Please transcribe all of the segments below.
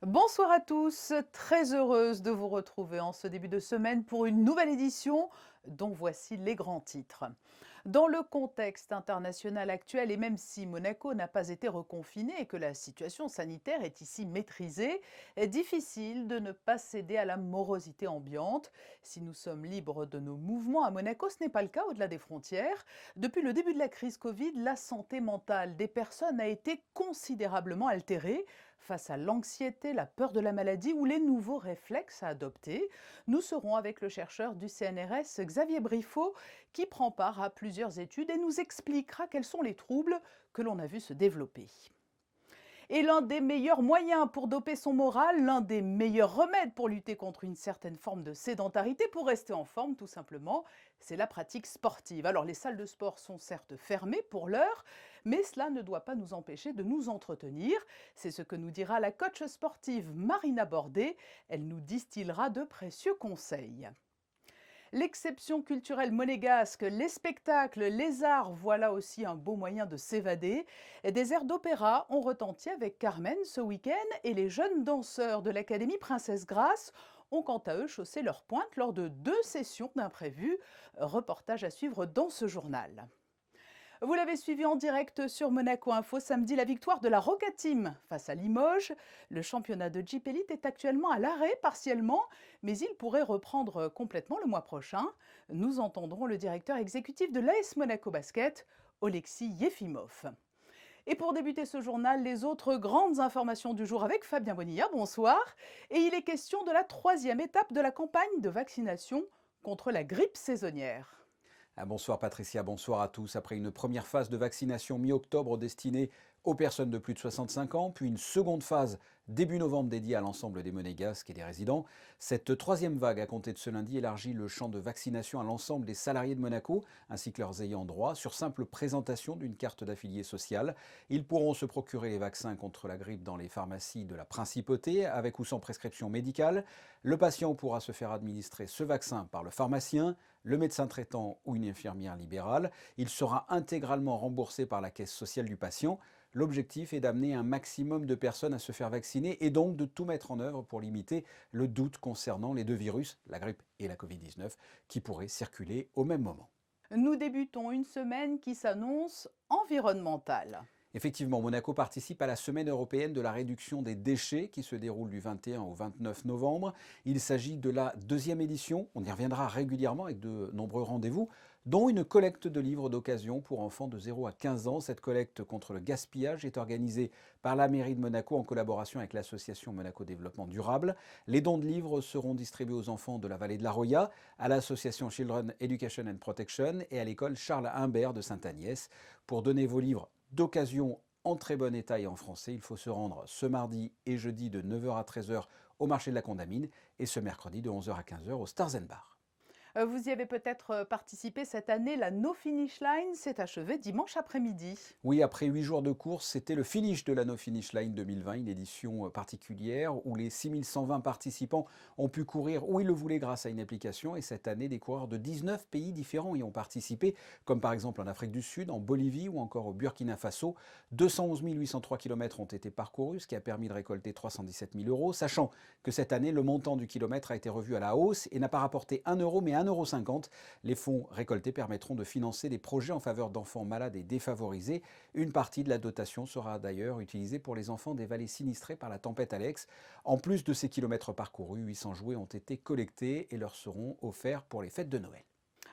Bonsoir à tous, très heureuse de vous retrouver en ce début de semaine pour une nouvelle édition dont voici les grands titres. Dans le contexte international actuel et même si Monaco n'a pas été reconfiné et que la situation sanitaire est ici maîtrisée, est difficile de ne pas céder à la morosité ambiante. Si nous sommes libres de nos mouvements à Monaco, ce n'est pas le cas au-delà des frontières. Depuis le début de la crise Covid, la santé mentale des personnes a été considérablement altérée face à l'anxiété, la peur de la maladie ou les nouveaux réflexes à adopter. Nous serons avec le chercheur du CNRS, Xavier Briffaut, qui prend part à plusieurs études et nous expliquera quels sont les troubles que l'on a vus se développer. Et l'un des meilleurs moyens pour doper son moral, l'un des meilleurs remèdes pour lutter contre une certaine forme de sédentarité, pour rester en forme tout simplement, c'est la pratique sportive. Alors les salles de sport sont certes fermées pour l'heure, mais cela ne doit pas nous empêcher de nous entretenir. C'est ce que nous dira la coach sportive Marina Bordet. Elle nous distillera de précieux conseils. L'exception culturelle monégasque, les spectacles, les arts, voilà aussi un beau moyen de s'évader. Des airs d'opéra ont retenti avec Carmen ce week-end et les jeunes danseurs de l'Académie Princesse Grace ont quant à eux chaussé leur pointe lors de 2 sessions d'imprévu. Reportage à suivre dans ce journal. Vous l'avez suivi en direct sur Monaco Info samedi, la victoire de la Roca Team face à Limoges. Le championnat de Jeep Elite est actuellement à l'arrêt partiellement, mais il pourrait reprendre complètement le mois prochain. Nous entendrons le directeur exécutif de l'AS Monaco Basket, Oleksiy Yefimov. Et pour débuter ce journal, les autres grandes informations du jour avec Fabien Bonilla, bonsoir. Et il est question de la 3e étape de la campagne de vaccination contre la grippe saisonnière. Bonsoir Patricia, bonsoir à tous. Après une première phase de vaccination mi-octobre destinée aux personnes de plus de 65 ans, puis une seconde phase début novembre dédiée à l'ensemble des Monégasques et des résidents, cette troisième vague à compter de ce lundi élargit le champ de vaccination à l'ensemble des salariés de Monaco, ainsi que leurs ayants droit, sur simple présentation d'une carte d'affilié social. Ils pourront se procurer les vaccins contre la grippe dans les pharmacies de la Principauté, avec ou sans prescription médicale. Le patient pourra se faire administrer ce vaccin par le pharmacien, le médecin traitant ou une infirmière libérale. Il sera intégralement remboursé par la caisse sociale du patient. L'objectif est d'amener un maximum de personnes à se faire vacciner et donc de tout mettre en œuvre pour limiter le doute concernant les deux virus, la grippe et la Covid-19, qui pourraient circuler au même moment. Nous débutons une semaine qui s'annonce environnementale. Effectivement, Monaco participe à la Semaine européenne de la réduction des déchets qui se déroule du 21 au 29 novembre. Il s'agit de la deuxième édition. On y reviendra régulièrement avec de nombreux rendez-vous, dont une collecte de livres d'occasion pour enfants de 0 à 15 ans. Cette collecte contre le gaspillage est organisée par la mairie de Monaco en collaboration avec l'association Monaco Développement Durable. Les dons de livres seront distribués aux enfants de la vallée de la Roya, à l'association Children Education and Protection et à l'école Charles Humbert de Sainte-Agnès. Pour donner vos livres d'occasion en très bon état et en français, il faut se rendre ce mardi et jeudi de 9h à 13h au marché de la Condamine et ce mercredi de 11h à 15h au Stars Bar. Vous y avez peut-être participé cette année, la No Finish Line s'est achevée dimanche après-midi. Oui, après 8 jours de course, c'était le finish de la No Finish Line 2020, une édition particulière où les 6120 participants ont pu courir où ils le voulaient grâce à une application. Et cette année, des coureurs de 19 pays différents y ont participé, comme par exemple en Afrique du Sud, en Bolivie ou encore au Burkina Faso. 211 803 km ont été parcourus, ce qui a permis de récolter 317 000 euros, sachant que cette année, le montant du kilomètre a été revu à la hausse et n'a pas rapporté 1 euro mais 1,50 €. Les fonds récoltés permettront de financer des projets en faveur d'enfants malades et défavorisés. Une partie de la dotation sera d'ailleurs utilisée pour les enfants des vallées sinistrées par la tempête Alex. En plus de ces kilomètres parcourus, 800 jouets ont été collectés et leur seront offerts pour les fêtes de Noël.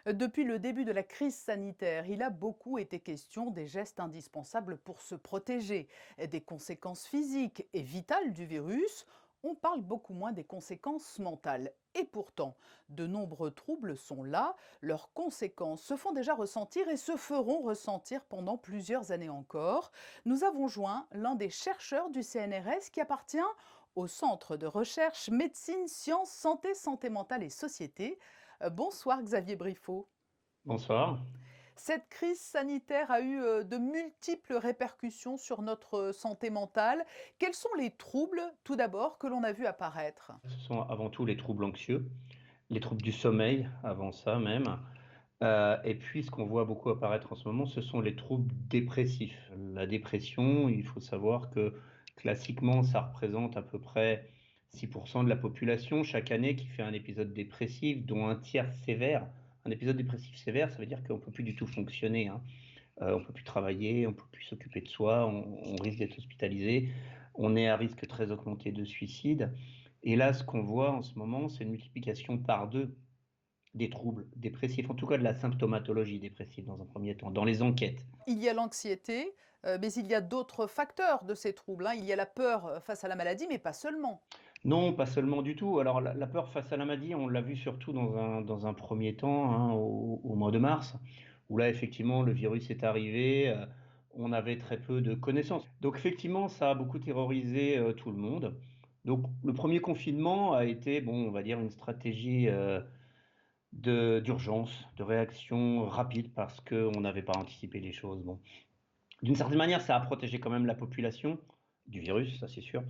Depuis le début de la crise sanitaire, il a beaucoup été question des gestes indispensables pour se protéger, des conséquences physiques et vitales du virus. On parle beaucoup moins des conséquences mentales. Et pourtant, de nombreux troubles sont là, leurs conséquences se font déjà ressentir et se feront ressentir pendant plusieurs années encore. Nous avons joint l'un des chercheurs du CNRS qui appartient au Centre de recherche médecine, sciences, santé, santé mentale et société. Bonsoir Xavier Briffaut. Bonsoir. Cette crise sanitaire a eu de multiples répercussions sur notre santé mentale. Quels sont les troubles, tout d'abord, que l'on a vu apparaître? Ce sont avant tout les troubles anxieux, les troubles du sommeil avant ça même, et puis ce qu'on voit beaucoup apparaître en ce moment, ce sont les troubles dépressifs. La dépression, il faut savoir que Classiquement, ça représente à peu près 6% de la population chaque année qui fait un épisode dépressif, dont un tiers sévère. Un épisode dépressif sévère, ça veut dire qu'on ne peut plus du tout fonctionner, hein. On ne peut plus travailler, on ne peut plus s'occuper de soi, on risque d'être hospitalisé, on est à risque très augmenté de suicide. Et là, ce qu'on voit en ce moment, c'est une multiplication par deux des troubles dépressifs, en tout cas de la symptomatologie dépressive dans un premier temps, dans les enquêtes. Il y a l'anxiété, mais il y a d'autres facteurs de ces troubles, hein. Il y a la peur face à la maladie, mais pas seulement. Non, pas seulement du tout. Alors la peur face à la maladie, on l'a vu surtout dans un premier temps, hein, au mois de mars, où là effectivement le virus est arrivé, on avait très peu de connaissances. Donc effectivement, ça a beaucoup terrorisé, tout le monde. Donc le premier confinement a été, bon, on va dire une stratégie, d'urgence, de réaction rapide parce qu'on n'avait pas anticipé les choses. Bon, d'une certaine manière, ça a protégé quand même la population du virus, ça c'est sûr,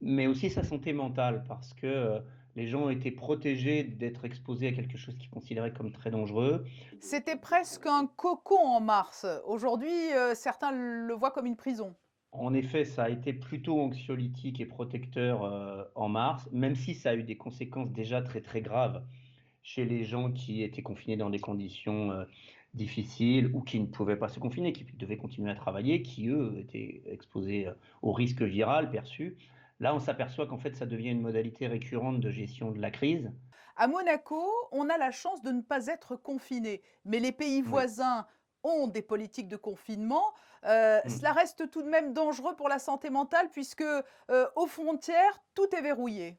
mais aussi sa santé mentale parce que les gens ont été protégés d'être exposés à quelque chose qu'ils considéraient comme très dangereux. C'était presque un cocon en mars. Aujourd'hui, certains le voient comme une prison. En effet, ça a été plutôt anxiolytique et protecteur en mars, même si ça a eu des conséquences déjà très très graves chez les gens qui étaient confinés dans des conditions difficiles ou qui ne pouvaient pas se confiner, qui devaient continuer à travailler, qui eux étaient exposés au risque viral perçu. Là, on s'aperçoit qu'en fait, ça devient une modalité récurrente de gestion de la crise. À Monaco, on a la chance de ne pas être confiné, mais les pays Oui. voisins ont des politiques de confinement. Mm. Cela reste tout de même dangereux pour la santé mentale puisque aux frontières, tout est verrouillé.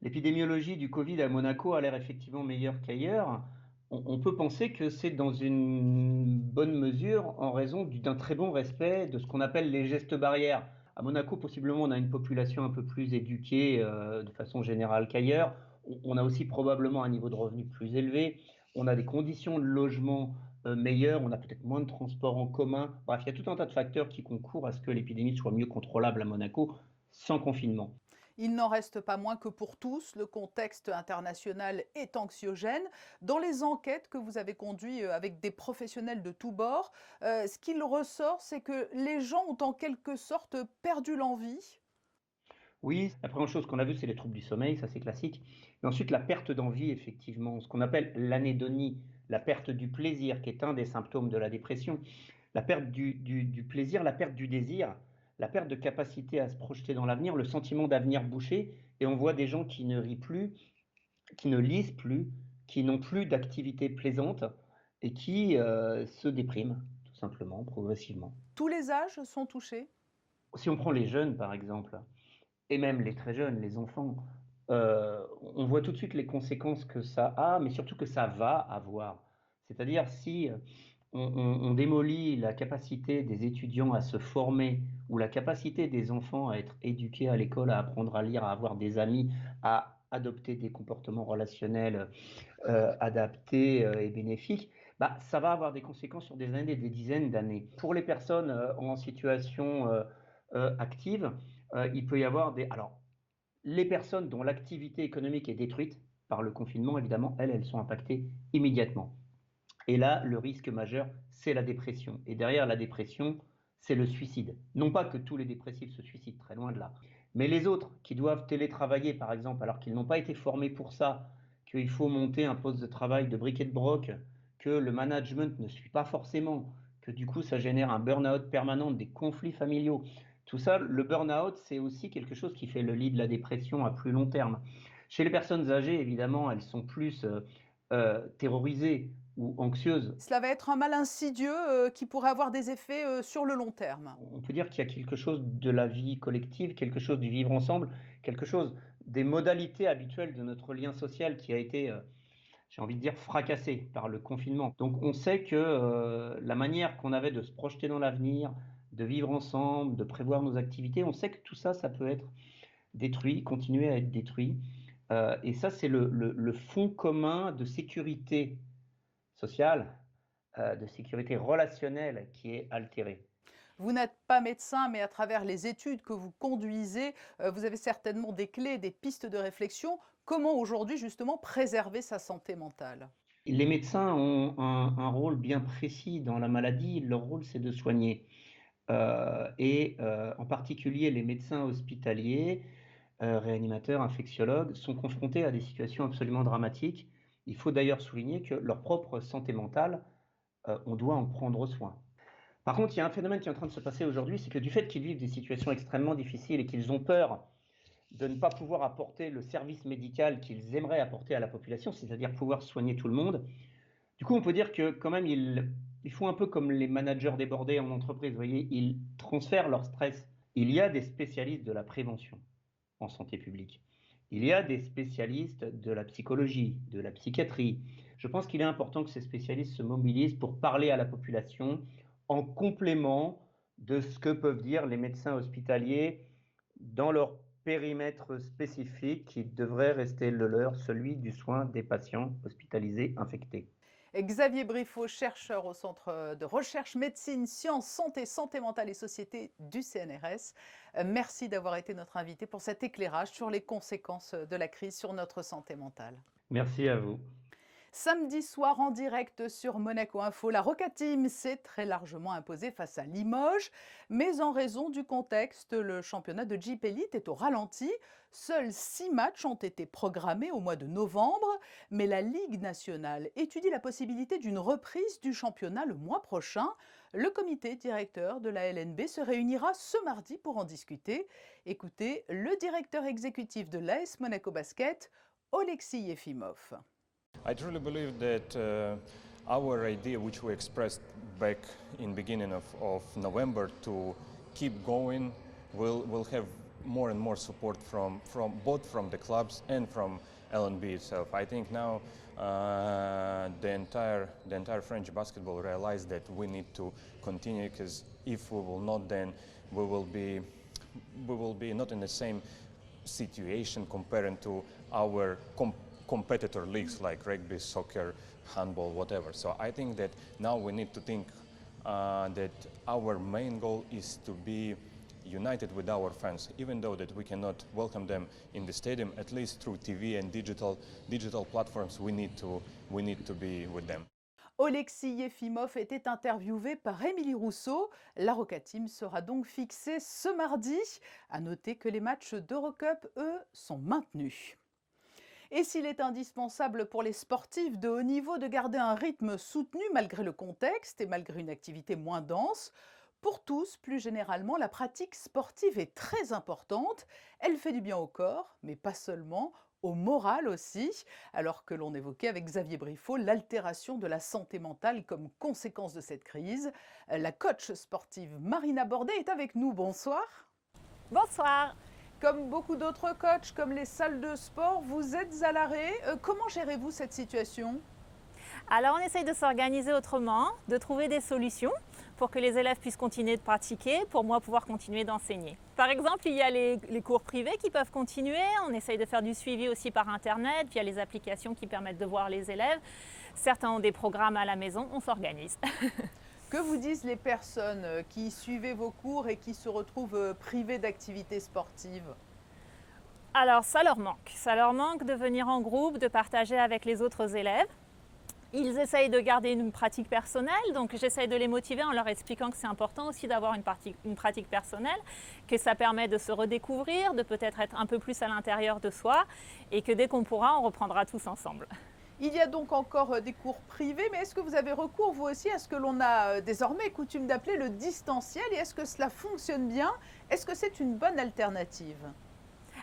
L'épidémiologie du Covid à Monaco a l'air effectivement meilleure qu'ailleurs. On peut penser que c'est dans une bonne mesure en raison d'un très bon respect de ce qu'on appelle les gestes barrières. À Monaco, possiblement, on a une population un peu plus éduquée de façon générale qu'ailleurs. On a aussi probablement un niveau de revenu plus élevé. On a des conditions de logement meilleures. On a peut-être moins de transports en commun. Bref, il y a tout un tas de facteurs qui concourent à ce que l'épidémie soit mieux contrôlable à Monaco sans confinement. Il n'en reste pas moins que pour tous, le contexte international est anxiogène. Dans les enquêtes que vous avez conduites avec des professionnels de tous bords, ce qu'il ressort, c'est que les gens ont en quelque sorte perdu l'envie. Oui, la première chose qu'on a vue, c'est les troubles du sommeil, ça c'est classique. Mais ensuite, la perte d'envie, effectivement, ce qu'on appelle l'anédonie, la perte du plaisir, qui est un des symptômes de la dépression. La perte du plaisir, la perte du désir, la perte de capacité à se projeter dans l'avenir, le sentiment d'avenir bouché. Et on voit des gens qui ne rient plus, qui ne lisent plus, qui n'ont plus d'activité plaisante et qui se dépriment, tout simplement, progressivement. Tous les âges sont touchés. Si on prend les jeunes, par exemple, et même les très jeunes, les enfants, on voit tout de suite les conséquences que ça a, mais surtout que ça va avoir. C'est-à-dire si on démolit la capacité des étudiants à se former ou la capacité des enfants à être éduqués à l'école, à apprendre à lire, à avoir des amis, à adopter des comportements relationnels adaptés et bénéfiques, bah, ça va avoir des conséquences sur des années, des dizaines d'années. Pour les personnes en situation active, il peut y avoir des... Alors, les personnes dont l'activité économique est détruite par le confinement, évidemment, elles sont impactées immédiatement. Et là, le risque majeur, c'est la dépression. Et derrière la dépression, c'est le suicide. Non pas que tous les dépressifs se suicident, très loin de là. Mais les autres qui doivent télétravailler, par exemple, alors qu'ils n'ont pas été formés pour ça, qu'il faut monter un poste de travail de briquet de broc, que le management ne suit pas forcément, que du coup ça génère un burn-out permanent, des conflits familiaux. Tout ça, le burn-out, c'est aussi quelque chose qui fait le lit de la dépression à plus long terme. Chez les personnes âgées, évidemment, elles sont plus terrorisées ou anxieuses. Cela va être un mal insidieux qui pourrait avoir des effets sur le long terme. On peut dire qu'il y a quelque chose de la vie collective, quelque chose du vivre ensemble, quelque chose des modalités habituelles de notre lien social qui a été, j'ai envie de dire, fracassé par le confinement. Donc on sait que la manière qu'on avait de se projeter dans l'avenir, de vivre ensemble, de prévoir nos activités, on sait que tout ça, ça peut être détruit, continuer à être détruit. Et ça, c'est le fond commun de sécurité sociale, de sécurité relationnelle qui est altéré. Vous n'êtes pas médecin, mais à travers les études que vous conduisez, vous avez certainement des clés, des pistes de réflexion. Comment aujourd'hui justement préserver sa santé mentale? Les médecins ont un rôle bien précis dans la maladie. Leur rôle, c'est de soigner. en particulier les médecins hospitaliers, réanimateurs, infectiologues, sont confrontés à des situations absolument dramatiques. Il faut d'ailleurs souligner que leur propre santé mentale, on doit en prendre soin. Par contre, il y a un phénomène qui est en train de se passer aujourd'hui, c'est que du fait qu'ils vivent des situations extrêmement difficiles et qu'ils ont peur de ne pas pouvoir apporter le service médical qu'ils aimeraient apporter à la population, c'est-à-dire pouvoir soigner tout le monde, du coup, on peut dire que quand même, ils font un peu comme les managers débordés en entreprise, vous voyez, ils transfèrent leur stress. Il y a des spécialistes de la prévention en santé publique. Il y a des spécialistes de la psychologie, de la psychiatrie. Je pense qu'il est important que ces spécialistes se mobilisent pour parler à la population en complément de ce que peuvent dire les médecins hospitaliers dans leur périmètre spécifique qui devrait rester le leur, celui du soin des patients hospitalisés infectés. Xavier Briffaut, chercheur au Centre de recherche médecine, sciences, santé, santé mentale et société du CNRS. Merci d'avoir été notre invité pour cet éclairage sur les conséquences de la crise sur notre santé mentale. Merci à vous. Samedi soir en direct sur Monaco Info, la Roca Team s'est très largement imposée face à Limoges, mais en raison du contexte, le championnat de Jeep Elite est au ralenti. Seuls 6 matchs ont été programmés au mois de novembre, mais la Ligue nationale étudie la possibilité d'une reprise du championnat le mois prochain. Le comité directeur de la LNB se réunira ce mardi pour en discuter. Écoutez le directeur exécutif de l'AS Monaco Basket, Oleksiy Yefimov. I truly believe that our idea, which we expressed back in beginning of November, to keep going, will have more and more support from both from the clubs and from LNB itself. I think now the entire French basketball realized that we need to continue, because if we will not, then we will be not in the same situation comparing to our competitor leagues like rugby, soccer, handball, whatever. So I think that now we need to think that our main goal is to be united with our fans, even though that we cannot welcome them in the stadium, at least through TV and digital platforms, we need to be with them. Oleksiy Yefimov était interviewé par Émilie Rousseau. La Roca Team sera donc fixée ce mardi. À noter que les matchs d'Eurocup, eux, sont maintenus. Et s'il est indispensable pour les sportifs de haut niveau de garder un rythme soutenu malgré le contexte et malgré une activité moins dense, pour tous, plus généralement, la pratique sportive est très importante. Elle fait du bien au corps, mais pas seulement, au moral aussi, alors que l'on évoquait avec Xavier Briffaut l'altération de la santé mentale comme conséquence de cette crise. La coach sportive Marina Bordet est avec nous. Bonsoir. Bonsoir. Comme beaucoup d'autres coachs, comme les salles de sport, vous êtes à l'arrêt. Comment gérez-vous cette situation ? Alors on essaye de s'organiser autrement, de trouver des solutions pour que les élèves puissent continuer de pratiquer, pour moi pouvoir continuer d'enseigner. Par exemple, il y a les cours privés qui peuvent continuer, on essaye de faire du suivi aussi par internet, via les applications qui permettent de voir les élèves. Certains ont des programmes à la maison, on s'organise. Que vous disent les personnes qui suivaient vos cours et qui se retrouvent privées d'activités sportives ? Alors ça leur manque de venir en groupe, de partager avec les autres élèves. Ils essayent de garder une pratique personnelle, donc j'essaye de les motiver en leur expliquant que c'est important aussi d'avoir une pratique personnelle, que ça permet de se redécouvrir, de peut-être être un peu plus à l'intérieur de soi, et que dès qu'on pourra, on reprendra tous ensemble. Il y a donc encore des cours privés, mais est-ce que vous avez recours, vous aussi, à ce que l'on a désormais coutume d'appeler le distanciel, et est-ce que cela fonctionne bien ? Est-ce que c'est une bonne alternative ?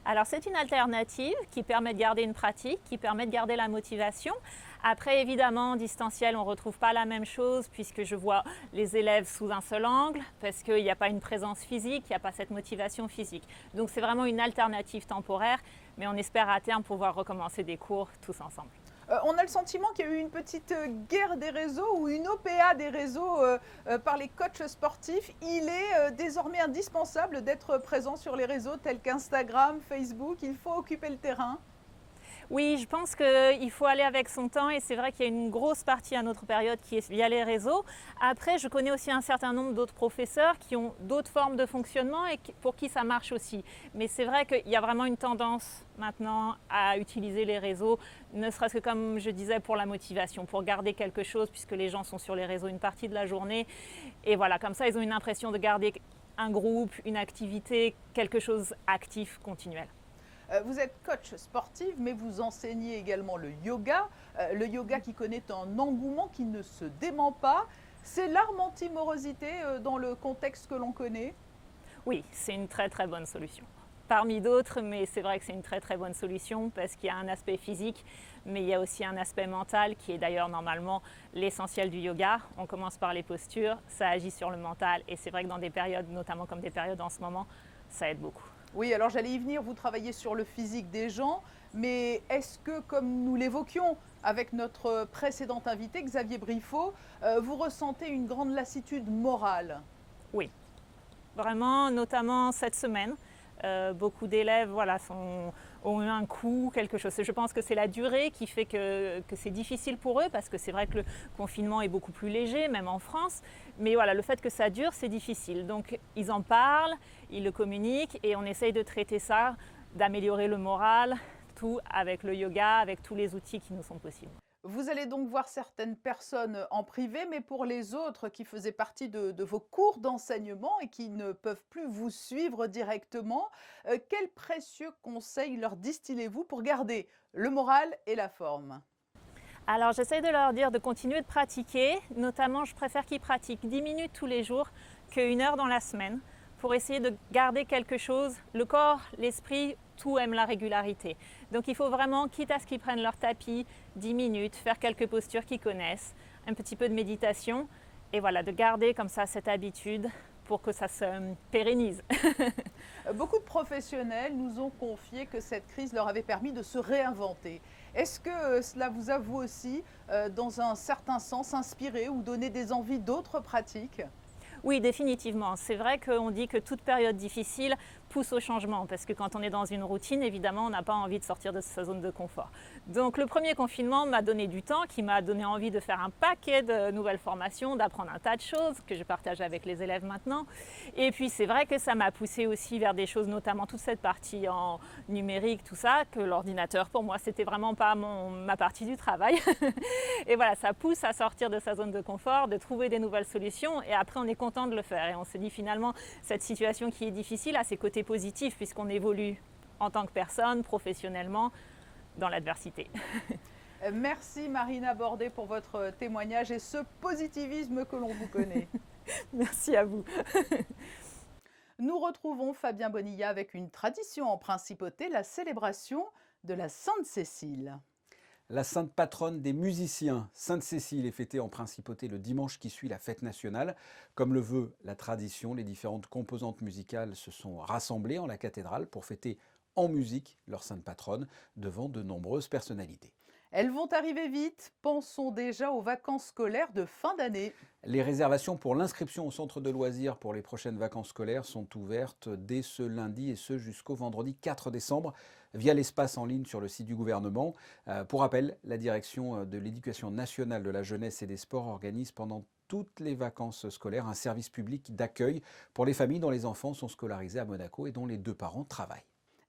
Alors c'est une alternative qui permet de garder une pratique, qui permet de garder la motivation. Après évidemment, en distanciel, on ne retrouve pas la même chose puisque je vois les élèves sous un seul angle, parce qu'il n'y a pas une présence physique, il n'y a pas cette motivation physique. Donc c'est vraiment une alternative temporaire, mais on espère à terme pouvoir recommencer des cours tous ensemble. On a le sentiment qu'il y a eu une petite guerre des réseaux ou une OPA des réseaux par les coachs sportifs. Il est désormais indispensable d'être présent sur les réseaux tels qu'Instagram, Facebook. Il faut occuper le terrain. Oui, je pense qu'il faut aller avec son temps et c'est vrai qu'il y a une grosse partie à notre période qui est via les réseaux. Après, je connais aussi un certain nombre d'autres professeurs qui ont d'autres formes de fonctionnement et pour qui ça marche aussi. Mais c'est vrai qu'il y a vraiment une tendance maintenant à utiliser les réseaux, ne serait-ce que comme je disais pour la motivation, pour garder quelque chose puisque les gens sont sur les réseaux une partie de la journée. Et voilà, comme ça ils ont une impression de garder un groupe, une activité, quelque chose actif, continuel. Vous êtes coach sportive, mais vous enseignez également le yoga qui connaît un engouement qui ne se dément pas. C'est l'arme anti-morosité dans le contexte que l'on connaît? Oui, c'est une très très bonne solution. Parmi d'autres, mais c'est vrai que c'est une très très bonne solution parce qu'il y a un aspect physique, mais il y a aussi un aspect mental qui est d'ailleurs normalement l'essentiel du yoga. On commence par les postures, ça agit sur le mental et c'est vrai que dans des périodes, notamment comme des périodes en ce moment, ça aide beaucoup. Oui, alors j'allais y venir, vous travaillez sur le physique des gens, mais est-ce que, comme nous l'évoquions avec notre précédent invité, Xavier Briffaut, vous ressentez une grande lassitude morale? Oui, vraiment, notamment cette semaine. Beaucoup d'élèves ont eu un coup, quelque chose. Je pense que c'est la durée qui fait que c'est difficile pour eux parce que c'est vrai que le confinement est beaucoup plus léger, même en France. Mais voilà, le fait que ça dure, c'est difficile. Donc ils en parlent, ils le communiquent et on essaye de traiter ça, d'améliorer le moral, tout avec le yoga, avec tous les outils qui nous sont possibles. Vous allez donc voir certaines personnes en privé, mais pour les autres qui faisaient partie de vos cours d'enseignement et qui ne peuvent plus vous suivre directement, quels précieux conseils leur distillez-vous pour garder le moral et la forme? Alors j'essaie de leur dire de continuer de pratiquer, notamment je préfère qu'ils pratiquent 10 minutes tous les jours qu'une heure dans la semaine pour essayer de garder quelque chose. Le corps, l'esprit, tout aime la régularité. Donc il faut vraiment, quitte à ce qu'ils prennent leur tapis, 10 minutes, faire quelques postures qu'ils connaissent, un petit peu de méditation et voilà, de garder comme ça cette habitude pour que ça se pérennise. Beaucoup de professionnels nous ont confié que cette crise leur avait permis de se réinventer. Est-ce que cela vous a vous aussi, dans un certain sens, inspiré ou donné des envies d'autres pratiques? Oui, définitivement. C'est vrai qu'on dit que toute période difficile pousse au changement parce que quand on est dans une routine, évidemment, on n'a pas envie de sortir de sa zone de confort. Donc le premier confinement m'a donné du temps, qui m'a donné envie de faire un paquet de nouvelles formations, d'apprendre un tas de choses que je partage avec les élèves maintenant. Et puis c'est vrai que ça m'a poussé aussi vers des choses, notamment toute cette partie en numérique, tout ça, que l'ordinateur pour moi c'était vraiment pas ma partie du travail. Et voilà, ça pousse à sortir de sa zone de confort, de trouver des nouvelles solutions et après on est content de le faire. Et on se dit finalement, cette situation qui est difficile a ses côtés positifs puisqu'on évolue en tant que personne, professionnellement, dans l'adversité. Merci Marina Bordet pour votre témoignage et ce positivisme que l'on vous connaît. Merci à vous. Nous retrouvons Fabien Bonilla avec une tradition en principauté, la célébration de la Sainte-Cécile. La sainte patronne des musiciens, Sainte-Cécile, est fêtée en principauté le dimanche qui suit la fête nationale. Comme le veut la tradition, les différentes composantes musicales se sont rassemblées en la cathédrale pour fêter en musique leur sainte patronne devant de nombreuses personnalités. Elles vont arriver vite, pensons déjà aux vacances scolaires de fin d'année. Les réservations pour l'inscription au centre de loisirs pour les prochaines vacances scolaires sont ouvertes dès ce lundi et ce jusqu'au vendredi 4 décembre via l'espace en ligne sur le site du gouvernement. Pour rappel, la direction de l'Éducation nationale de la jeunesse et des sports organise pendant toutes les vacances scolaires un service public d'accueil pour les familles dont les enfants sont scolarisés à Monaco et dont les deux parents travaillent.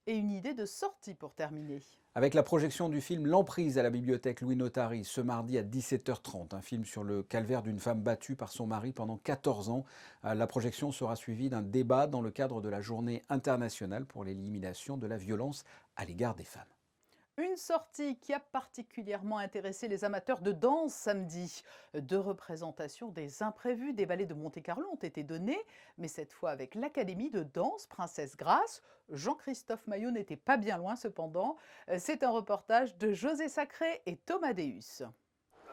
Et une idée de sortie pour terminer. Avec la projection du film L'Emprise à la bibliothèque Louis Notari ce mardi à 17h30, un film sur le calvaire d'une femme battue par son mari pendant 14 ans. La projection sera suivie d'un débat dans le cadre de la journée internationale pour l'élimination de la violence à l'égard des femmes. Une sortie qui a particulièrement intéressé les amateurs de danse samedi. 2 représentations des imprévus des ballets de Monte-Carlo ont été données, mais cette fois avec l'Académie de danse Princesse Grace. Jean-Christophe Maillot n'était pas bien loin cependant. C'est un reportage de José Sacré et Thomas Deus.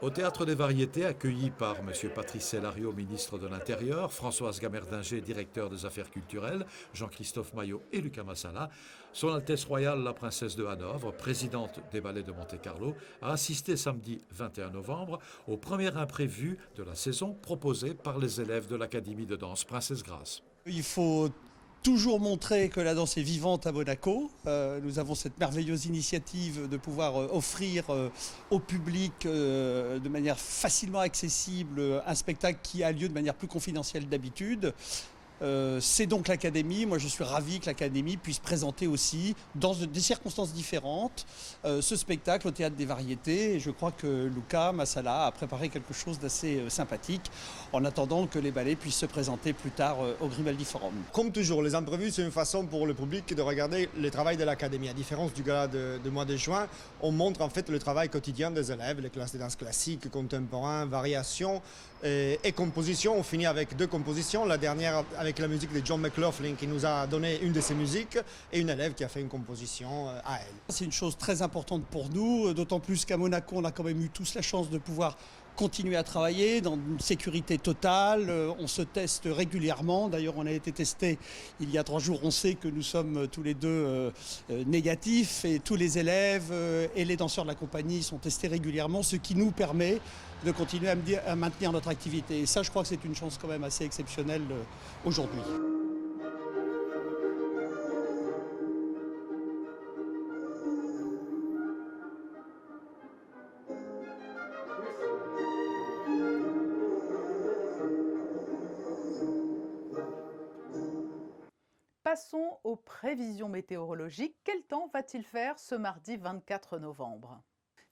Au Théâtre des Variétés, accueilli par M. Patrice Sellario, ministre de l'Intérieur, Françoise Gamerdinger, directeur des Affaires culturelles, Jean-Christophe Maillot et Lucas Massala, Son Altesse Royale, la Princesse de Hanovre, présidente des Ballets de Monte-Carlo, a assisté samedi 21 novembre au premier imprévu de la saison proposé par les élèves de l'Académie de danse Princesse Grace. Il faut toujours montré que la danse est vivante à Monaco. Nous avons cette merveilleuse initiative de pouvoir offrir au public de manière facilement accessible un spectacle qui a lieu de manière plus confidentielle d'habitude. C'est donc l'Académie. Moi, je suis ravi que l'Académie puisse présenter aussi, dans des circonstances différentes, ce spectacle au Théâtre des Variétés. Et je crois que Luca Massala a préparé quelque chose d'assez sympathique en attendant que les ballets puissent se présenter plus tard au Grimaldi Forum. Comme toujours, les imprévus, c'est une façon pour le public de regarder le travail de l'Académie. À différence du gala de mois de juin, on montre en fait le travail quotidien des élèves, les classes de danse classique, contemporain, variation et composition. On finit avec 2 compositions, la dernière avec la musique de John McLaughlin qui nous a donné une de ses musiques et une élève qui a fait une composition à elle. C'est une chose très importante pour nous, d'autant plus qu'à Monaco, on a quand même eu tous la chance de pouvoir continuer à travailler dans une sécurité totale. On se teste régulièrement. D'ailleurs, on a été testé il y a 3 jours. On sait que nous sommes tous les deux négatifs et tous les élèves et les danseurs de la compagnie sont testés régulièrement, ce qui nous permet de continuer à maintenir notre activité. Et ça, je crois que c'est une chance quand même assez exceptionnelle aujourd'hui. Passons aux prévisions météorologiques. Quel temps va-t-il faire ce mardi 24 novembre ?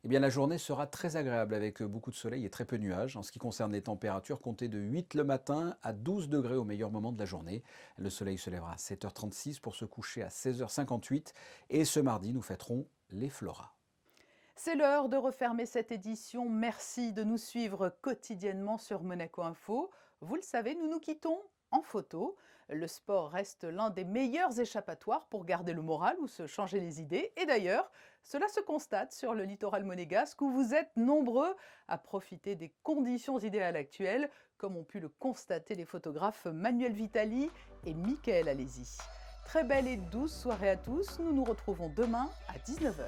Eh bien, la journée sera très agréable avec beaucoup de soleil et très peu de nuages. En ce qui concerne les températures, comptez de 8 le matin à 12 degrés au meilleur moment de la journée. Le soleil se lèvera à 7h36 pour se coucher à 16h58. Et ce mardi, nous fêterons les Floras. C'est l'heure de refermer cette édition. Merci de nous suivre quotidiennement sur Monaco Info. Vous le savez, nous nous quittons en photo. Le sport reste l'un des meilleurs échappatoires pour garder le moral ou se changer les idées. Et d'ailleurs, cela se constate sur le littoral monégasque où vous êtes nombreux à profiter des conditions idéales actuelles, comme ont pu le constater les photographes Manuel Vitali et Mickaël Alési. Très belle et douce soirée à tous. Nous nous retrouvons demain à 19h.